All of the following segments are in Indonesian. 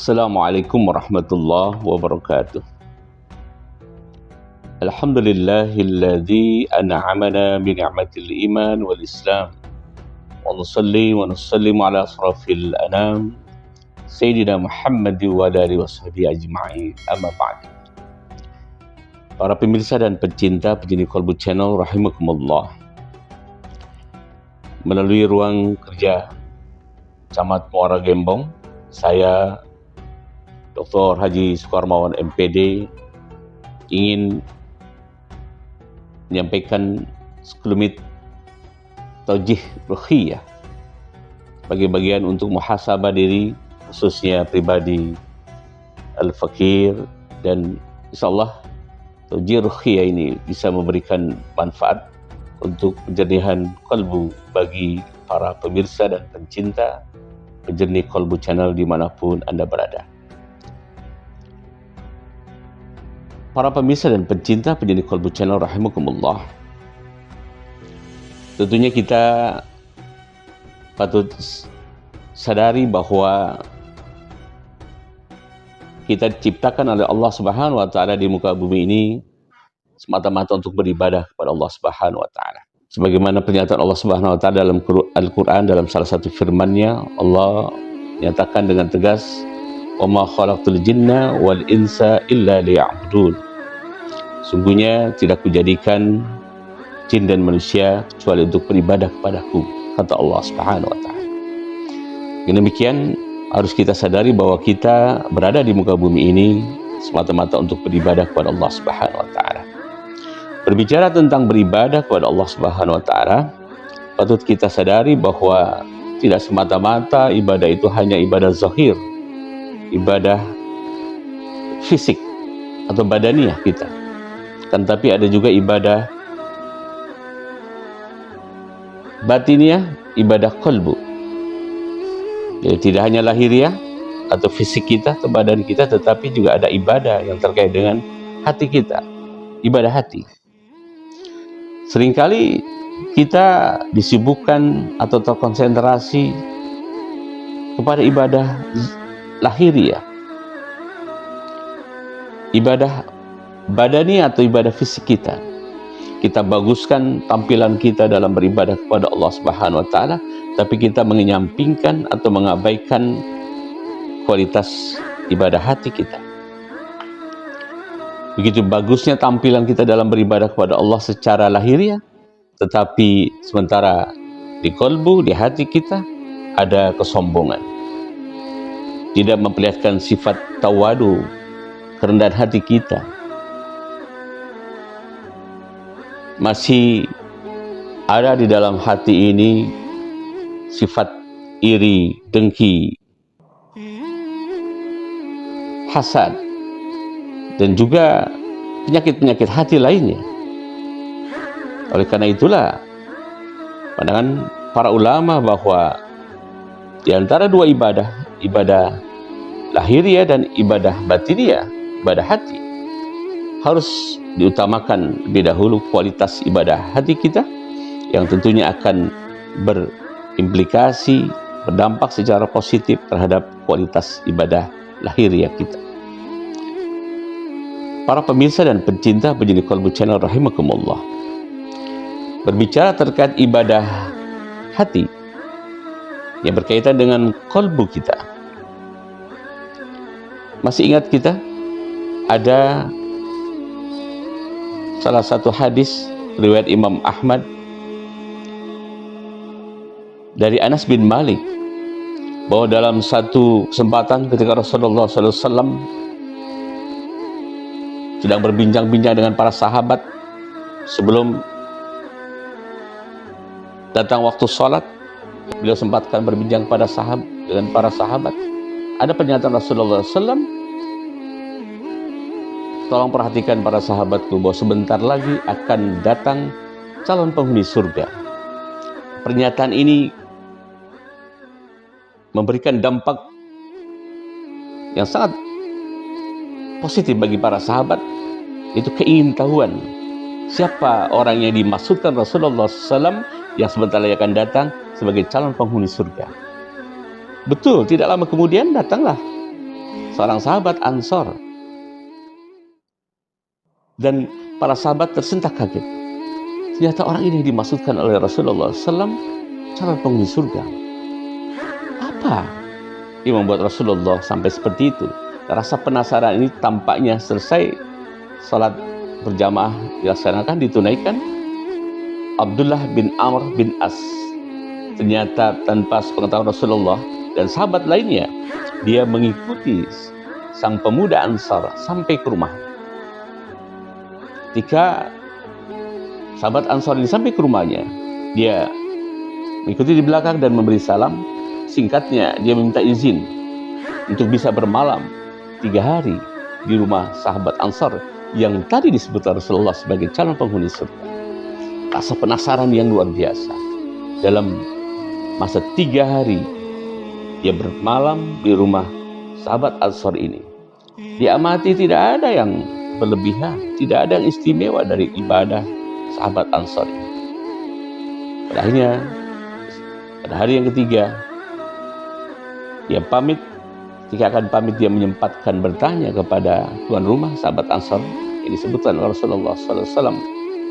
Assalamualaikum warahmatullahi wabarakatuh. Alhamdulillahilladzi an'amana bi ni'matil iman wal islam. Wa nusalli wa nusallimu ala asrafil anam Sayyidina Muhammad wa ala alihi washabihi ajma'in. Amma ba'd. Para pemirsa dan pencinta penjeni Kolbu Channel rahimakumullah. Melalui ruang kerja Camat Muara Gembong, saya Dr. Haji Sukarmawan MPD ingin menyampaikan sekelumit taujih ruhiyah bagi bagian untuk muhasabah diri, khususnya pribadi al-fakir, dan insyaallah taujih ruhiyah ini bisa memberikan manfaat untuk penjernihan kalbu bagi para pemirsa dan pencinta penjernih Kolbu Channel dimanapun Anda berada. Para pemirsa dan pencinta penjernih Kolbu Channel rahimakumullah, tentunya kita patut sadari bahwa kita diciptakan oleh Allah Subhanahu wa taala di muka bumi ini semata-mata untuk beribadah kepada Allah Subhanahu wa taala. Sebagaimana pernyataan Allah Subhanahu wa taala dalam Al-Qur'an, dalam salah satu firman-Nya, Allah nyatakan dengan tegas, "Wa ma khalaqtul jinna wal insa illa liya'budun." Sungguhnya tidak kujadikan jin dan manusia kecuali untuk beribadah kepadaku, kata Allah Subhanahu wa taala. Dengan demikian harus kita sadari bahwa kita berada di muka bumi ini semata-mata untuk beribadah kepada Allah Subhanahu wa taala. Berbicara tentang beribadah kepada Allah Subhanahu wa taala, patut kita sadari bahwa tidak semata-mata ibadah itu hanya ibadah zahir, ibadah fisik atau badaniah kita, kan tapi ada juga ibadah batiniah, ibadah qalbu. Jadi tidak hanya lahiriah atau fisik kita atau badan kita, tetapi juga ada ibadah yang terkait dengan hati kita, ibadah hati. Seringkali kita disibukkan atau terkonsentrasi kepada ibadah lahiriah, ibadah badani atau ibadah fisik kita. Kita baguskan tampilan kita dalam beribadah kepada Allah Subhanahu wa taala, tapi kita menyampingkan atau mengabaikan kualitas ibadah hati kita. Begitu bagusnya tampilan kita dalam beribadah kepada Allah secara lahiriah, tetapi sementara di kolbu, di hati kita ada kesombongan, tidak memperlihatkan sifat tawadu, kerendahan hati kita. Masih ada di dalam hati ini sifat iri, dengki, hasad, dan juga penyakit-penyakit hati lainnya. Oleh karena itulah pandangan para ulama bahwa di antara dua ibadah, ibadah lahiriah dan ibadah batiniah, ibadah hati, harus diutamakan lebih dahulu kualitas ibadah hati kita yang tentunya akan berimplikasi, berdampak secara positif terhadap kualitas ibadah lahiriah kita. Para pemirsa dan pencinta penjeni Kolbu Channel rahimakumullah, berbicara terkait ibadah hati yang berkaitan dengan kolbu kita, masih ingat kita ada salah satu hadis riwayat Imam Ahmad dari Anas bin Malik, bahwa dalam satu kesempatan ketika Rasulullah SAW sedang berbincang-bincang dengan para sahabat sebelum datang waktu sholat, beliau sempatkan berbincang dengan para sahabat. Ada pernyataan Rasulullah SAW, tolong perhatikan para sahabatku bahwa sebentar lagi akan datang calon penghuni surga. Pernyataan ini memberikan dampak yang sangat positif bagi para sahabat, itu keingintahuan siapa orang yang dimaksudkan Rasulullah SAW yang sebentar lagi akan datang sebagai calon penghuni surga. Betul, tidak lama kemudian datanglah seorang sahabat Ansor. Dan para sahabat tersentak kaget. Ternyata orang ini dimaksudkan oleh Rasulullah SAW calon penghuni surga. Apa yang membuat Rasulullah sampai seperti itu? Rasa penasaran ini tampaknya selesai salat berjamaah dilaksanakan, ditunaikan. Abdullah bin Amr bin As, ternyata tanpa sepengetahuan Rasulullah dan sahabat lainnya, dia mengikuti sang pemuda Ansar sampai ke rumah. Ketika sahabat Ansar ini sampai ke rumahnya, dia mengikuti di belakang dan memberi salam. Singkatnya, dia meminta izin untuk bisa bermalam 3 hari di rumah sahabat Ansar yang tadi disebut Rasulullah sebagai calon penghuni surga. Rasa penasaran yang luar biasa. Dalam masa 3 hari dia bermalam di rumah sahabat Ansar ini. Diamati tidak ada yang berlebihan, tidak ada yang istimewa dari ibadah sahabat Ansar ini. Pada akhirnya, pada hari yang ketiga, dia pamit. Ketika akan pamit, dia menyempatkan bertanya kepada tuan rumah sahabat Ansar yang disebutkan oleh Rasulullah SAW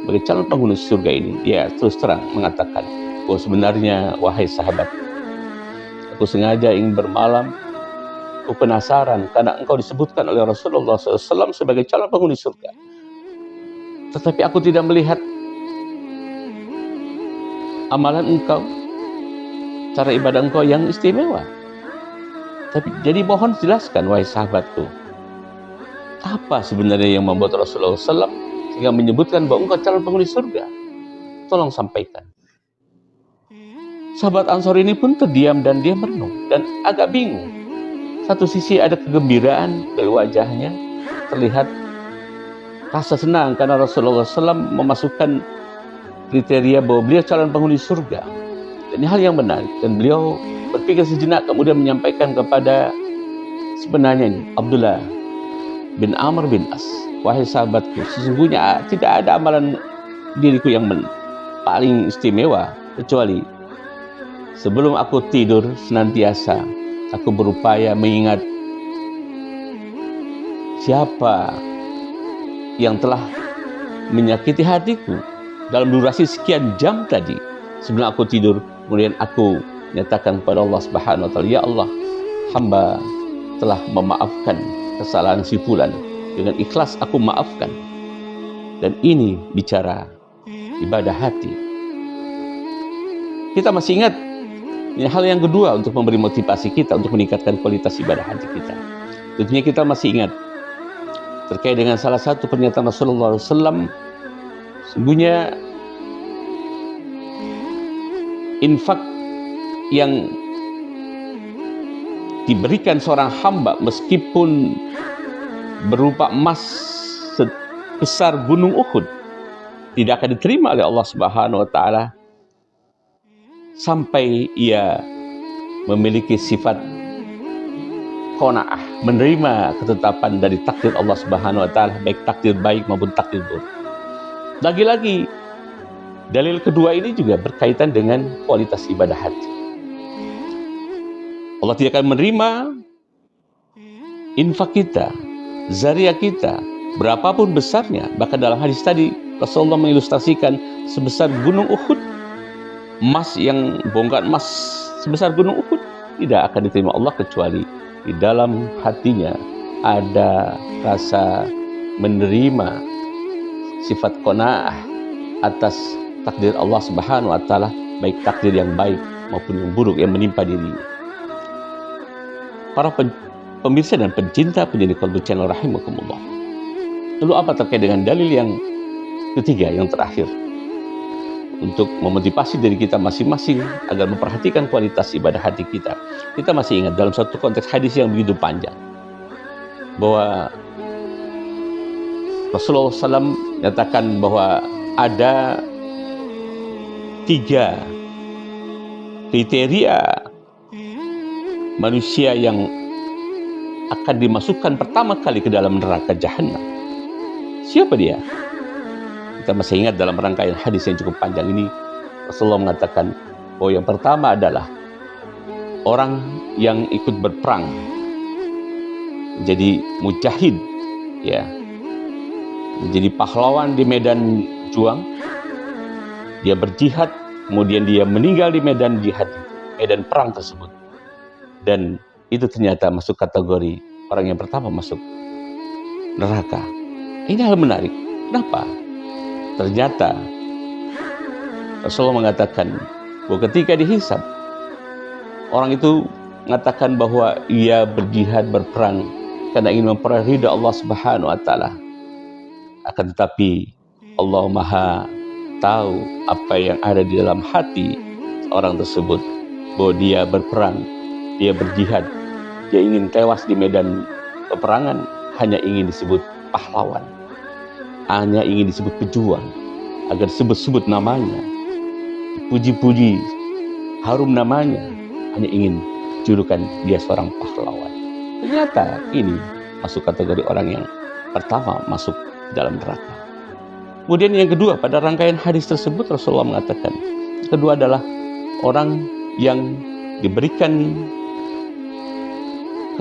sebagai calon penghuni surga ini. Dia terus terang mengatakan bahwa sebenarnya, wahai sahabat, aku sengaja ingin bermalam. Aku penasaran karena engkau disebutkan oleh Rasulullah SAW sebagai calon penghuni surga. Tetapi aku tidak melihat amalan engkau, cara ibadah engkau yang istimewa. Jadi mohon jelaskan, wahai sahabatku, apa sebenarnya yang membuat Rasulullah SAW sehingga menyebutkan bahwa engkau calon penghuni surga? Tolong sampaikan. Sahabat Ansor ini pun terdiam dan dia merenung dan agak bingung. Satu sisi ada kegembiraan dari wajahnya, terlihat rasa senang karena Rasulullah SAW memasukkan kriteria bahwa beliau calon penghuni surga. Dan ini hal yang menarik. Dan beliau berpikir sejenak, kemudian menyampaikan kepada sebenarnya ini, Abdullah bin Amr bin As, wahai sahabatku, sesungguhnya tidak ada amalan diriku yang paling istimewa, kecuali sebelum aku tidur senantiasa aku berupaya mengingat siapa yang telah menyakiti hatiku dalam durasi sekian jam tadi. Sebelum aku tidur, kemudian aku nyatakan kepada Allah Subhanahu wa taala, ya Allah, hamba telah memaafkan kesalahan si fulan, dengan ikhlas aku maafkan. Dan ini bicara ibadah hati. Kita masih ingat, ini hal yang kedua untuk memberi motivasi kita untuk meningkatkan kualitas ibadah hati kita. Tentunya kita masih ingat terkait dengan salah satu pernyataan Rasulullah SAW, sesungguhnya infak yang diberikan seorang hamba meskipun berupa emas sebesar gunung Uhud tidak akan diterima oleh Allah Subhanahu wa taala sampai ia memiliki sifat qanaah, menerima ketetapan dari takdir Allah Subhanahu wa taala, baik takdir baik maupun takdir buruk. Lagi-lagi dalil kedua ini juga berkaitan dengan kualitas ibadah hati. Allah tidak akan menerima infak kita, zariah kita, berapapun besarnya. Bahkan dalam hadis tadi Rasulullah mengilustrasikan sebesar gunung Uhud, emas yang bongkahan emas sebesar gunung Uhud tidak akan diterima Allah kecuali di dalam hatinya ada rasa menerima sifat qanaah atas takdir Allah Subhanahu wa taala, baik takdir yang baik maupun yang buruk yang menimpa dirinya. Para pemirsa dan pencinta pendidik Qalbu Channel rahimakumullah. Lalu apa terkait dengan dalil yang ketiga, yang terakhir, untuk memotivasi diri kita masing-masing agar memperhatikan kualitas ibadah hati kita? Kita masih ingat dalam satu konteks hadis yang begitu panjang bahwa Rasulullah SAW nyatakan bahwa ada 3 kriteria manusia yang akan dimasukkan pertama kali ke dalam neraka Jahannam. Siapa dia? Kita masih ingat dalam rangkaian hadis yang cukup panjang ini, Rasulullah mengatakan bahwa yang pertama adalah orang yang ikut berperang menjadi mujahid, ya, menjadi pahlawan di medan juang. Dia berjihad, kemudian dia meninggal di medan jihad, medan perang tersebut. Dan itu ternyata masuk kategori orang yang pertama masuk neraka. Ini hal menarik. Kenapa? Ternyata Rasulullah mengatakan bahwa ketika dihisab, orang itu mengatakan bahwa ia berjihad, berperang karena ingin memperoleh ridha Allah Subhanahu wa taala. Akan tetapi Allah Maha tahu apa yang ada di dalam hati orang tersebut, bahwa dia berperang, dia berjihad, dia ingin tewas di medan peperangan, hanya ingin disebut pahlawan, hanya ingin disebut pejuang, agar disebut-sebut namanya, dipuji-puji, harum namanya, hanya ingin julukan dia seorang pahlawan. Ternyata ini masuk kategori orang yang pertama masuk dalam neraka. Kemudian yang kedua, pada rangkaian hadis tersebut Rasulullah mengatakan, kedua adalah orang yang diberikan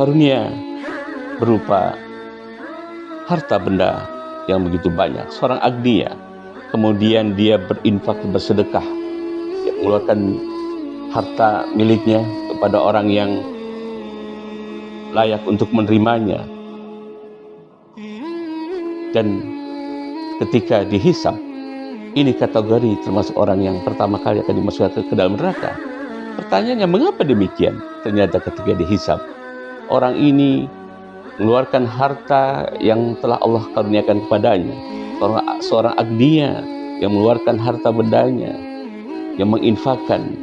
karunia berupa harta benda yang begitu banyak, seorang agniya, kemudian dia berinfak, bersedekah, dia mengeluarkan harta miliknya kepada orang yang layak untuk menerimanya, dan ketika dihisab, ini kategori termasuk orang yang pertama kali akan dimasukkan ke dalam neraka. Pertanyaannya, mengapa demikian? Ternyata ketika dihisab, orang ini mengeluarkan harta yang telah Allah karuniakan kepadanya, seorang agniya yang mengeluarkan harta bendanya, yang menginfakkan.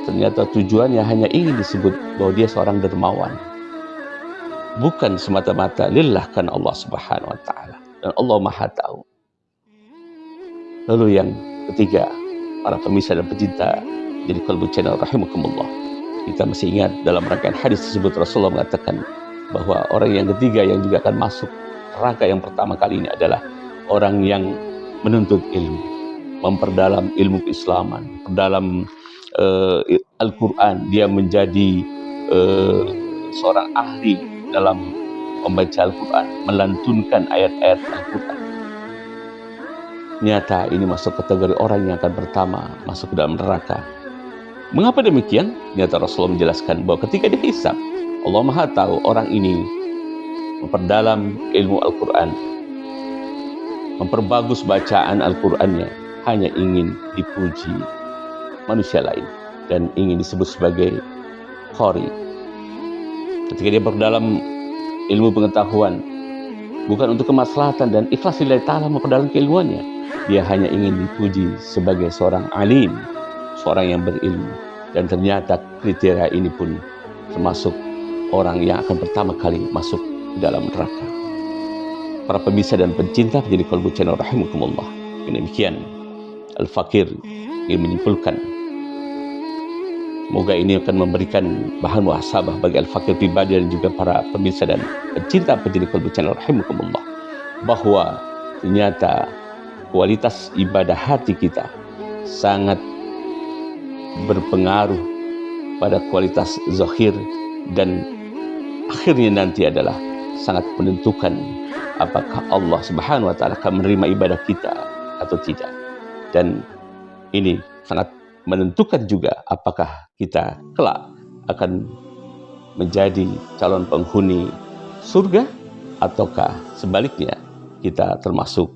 Ternyata tujuannya hanya ingin disebut bahwa dia seorang dermawan, bukan semata-mata lillahkan Allah Subhanahu wa taala, dan Allah Maha tahu. Lalu yang ketiga, para pemirsa dan pecinta jadi Qalbu Channel rahimakumullah, kita masih ingat dalam rangkaian hadis tersebut Rasulullah mengatakan bahwa orang yang ketiga yang juga akan masuk neraka yang pertama kali ini adalah orang yang menuntut ilmu, memperdalam ilmu keislaman, perdalam Al-Quran. Dia menjadi seorang ahli dalam membaca Al-Quran, melantunkan ayat-ayat Al-Quran. Nyata ini masuk kategori orang yang akan pertama masuk ke dalam neraka. Mengapa demikian? Nyata Rasulullah menjelaskan bahwa ketika dihisab, Allah Maha tahu orang ini memperdalam ilmu Al-Quran, memperbagus bacaan Al-Qurannya, hanya ingin dipuji manusia lain dan ingin disebut sebagai qari. Ketika dia berdalam ilmu pengetahuan, bukan untuk kemaslahatan dan ikhlas lillahi ta'ala memperdalam keilmuannya, dia hanya ingin dipuji sebagai seorang alim, seorang yang berilmu. Dan ternyata kriteria ini pun termasuk orang yang akan pertama kali masuk ke dalam neraka. Para pemirsa dan pencinta menjadi Qalbu Channel rahimakumullah, demikian Al-Fakir ingin menyimpulkan, semoga ini akan memberikan bahan muhasabah bagi Al-Fakir pribadi dan juga para pemirsa dan pencinta menjadi Qalbu Channel rahimakumullah, bahwa ternyata kualitas ibadah hati kita sangat berpengaruh pada kualitas zahir, dan akhirnya nanti adalah sangat menentukan apakah Allah Subhanahu wa taala akan menerima ibadah kita atau tidak. Dan ini sangat menentukan juga apakah kita kelak akan menjadi calon penghuni surga ataukah sebaliknya kita termasuk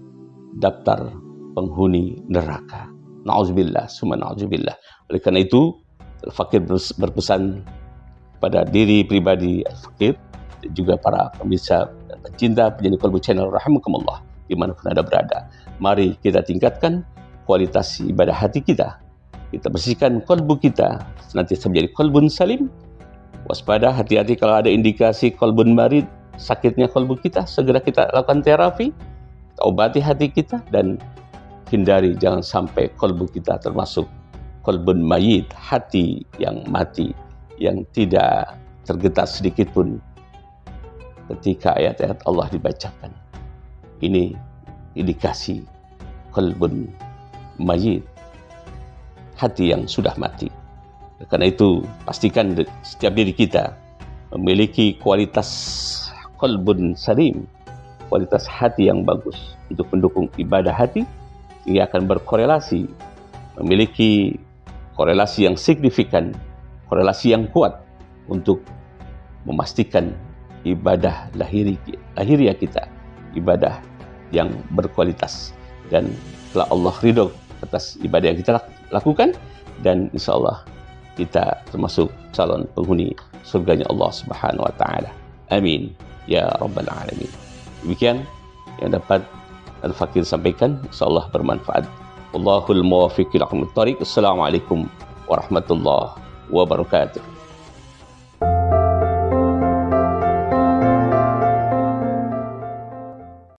daftar penghuni neraka. Na'udzubillah, summa na'udzubillah. Oleh karena itu, Al-Fakir berpesan pada diri pribadi Al-Fakir dan juga para pemirsa dan pencinta penyanyi Qalbu Channel rahimakumullah dimanapun Anda berada. Mari kita tingkatkan kualitas ibadah hati kita. Kita bersihkan kalbu kita senantiasa menjadi qalbun salim. Waspada, hati-hati kalau ada indikasi qalbun marid, sakitnya kalbu kita, segera kita lakukan terapi, kita obati hati kita, dan hindari jangan sampai kalbu kita termasuk qalbun mayit, hati yang mati, yang tidak tergetar sedikit pun ketika ayat-ayat Allah dibacakan. Ini indikasi qalbun mayit, hati yang sudah mati. Karena itu pastikan setiap diri kita memiliki kualitas qalbun salim, kualitas hati yang bagus untuk mendukung ibadah hati, ia akan berkorelasi, memiliki korelasi yang signifikan, korelasi yang kuat untuk memastikan ibadah lahiriah kita, ibadah yang berkualitas, dan telah Allah ridho atas ibadah yang kita lakukan, dan insyaAllah kita termasuk calon penghuni surganya Allah Subhanahu wa Ta'ala. Amin ya Rabbal Alamin. Demikian yang dapat Al-Fakir sampaikan, insyaAllah bermanfaat. Wallahul muwaffiq ila aqwamit thoriq. Assalamualaikum warahmatullahi wabarakatuh.